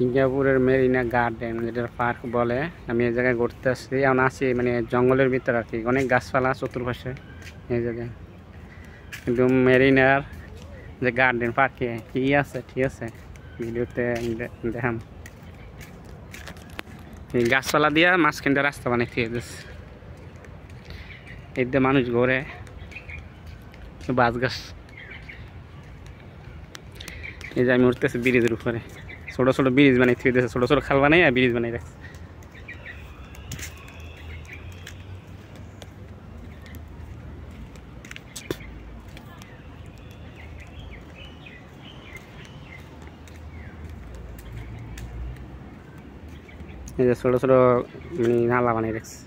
সিঙ্গাপুরের মেরিনা গার্ডেন যেটা পার্ক বলে। আমি এই জায়গায় ঘুরতে আসছি, এখন আছি মানে জঙ্গলের ভিতরে আর কি, অনেক গাছপালা চতুর্পাশে এই জায়গায়। কিন্তু মেরিনার যে গার্ডেন পার্কে কি আছে, ঠিক আছে ভিডিওতে দেখাম। এই গাছপালা দিয়া মাঝখানটা রাস্তা বানাই ঠিক আছে, এর দিয়ে মানুষ ঘোরে, বাস গাছ। এই যে আমি উঠতেছি ব্রিজের উপরে, ছোট ছোট ব্রিজ বানাই থুয়ে দিয়েছে, ছোট ছোট খাল বানাই আর ব্রিজ বানাই রাখছে। এই যে ছোট ছোট মানে নালা বানাই রাখছে,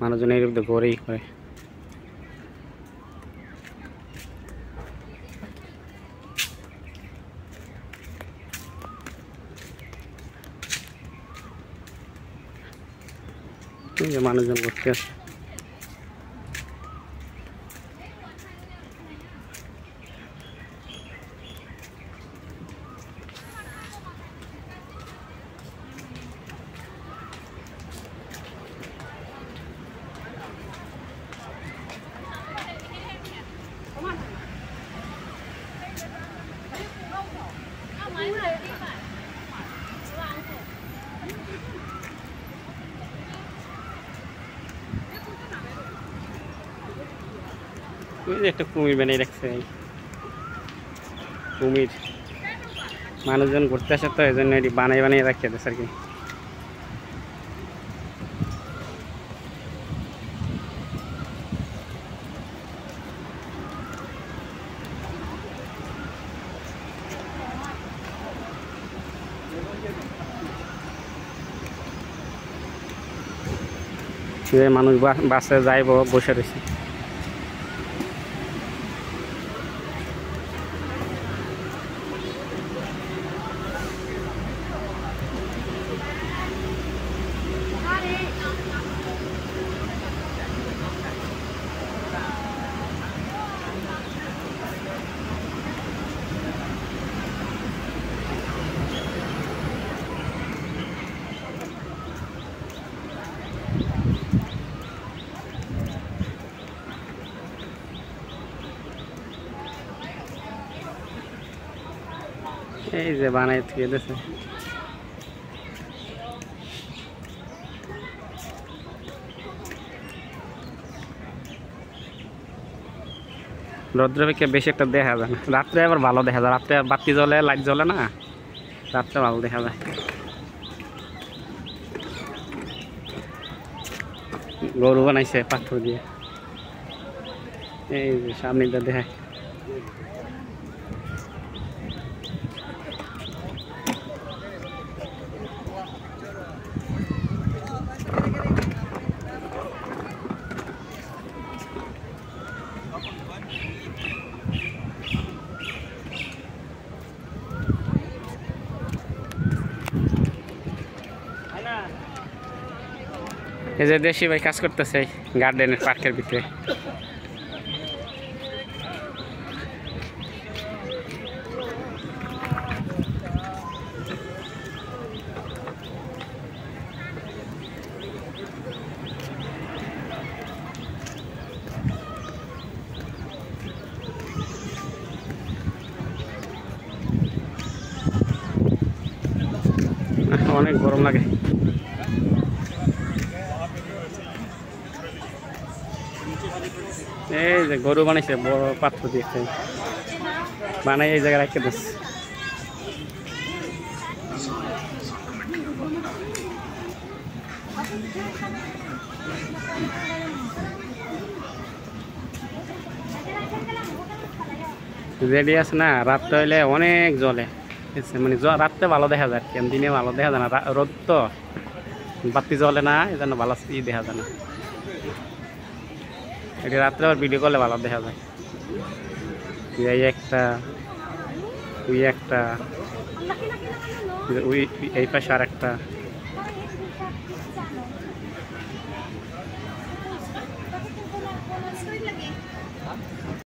মানুষজন এর মধ্যে ঘরেই করে। এই যে মানুষজন ঘুরতে আসে। একটা কুমির বানিয়ে রাখছে, কুমির মানুষজন ঘুরতে আসে তো এই জন্য এটি বানিয়ে রাখতে দিচ্ছে আর কি। মানুষ বাসে যাইব বসে রয়েছে। এই যে বানাই থেকে দিয়েছে, রৌদ্রবেকে বেশি একটা দেখা যায় না, রাত্রে আবার ভালো দেখা যায়, রাত্রে বাতি জ্বলে, লাইট জ্বলে না, রাত্রে ভালো দেখা যায়। গরু বানাইছে পাথর দিয়ে, এই যে সামনেটা দেখায়। এই যে দেশি ভাই কাজ করতেছে গার্ডেনের পার্কের ভিতরে। অনেক গরম লাগে। এই যে গরু বানাইছে বড় পাত্র দিয়ে বানাই এই জায়গায় রেখে দিচ্ছে। রেডি আছে না, রাত্রে হইলে অনেক জলে, মানে রাত্রে ভালো দেখা যায়, কেন দিনে ভালো দেখা যায় না, রোদ তো বাতি জ্বলে না, এই জন্য ভালো দেখা যায় না। এটি রাত্রে আবার ভিডিও করলে ভালো দেখা যায়। এই একটা, ওই একটা, ওই এই পাশে আর একটা।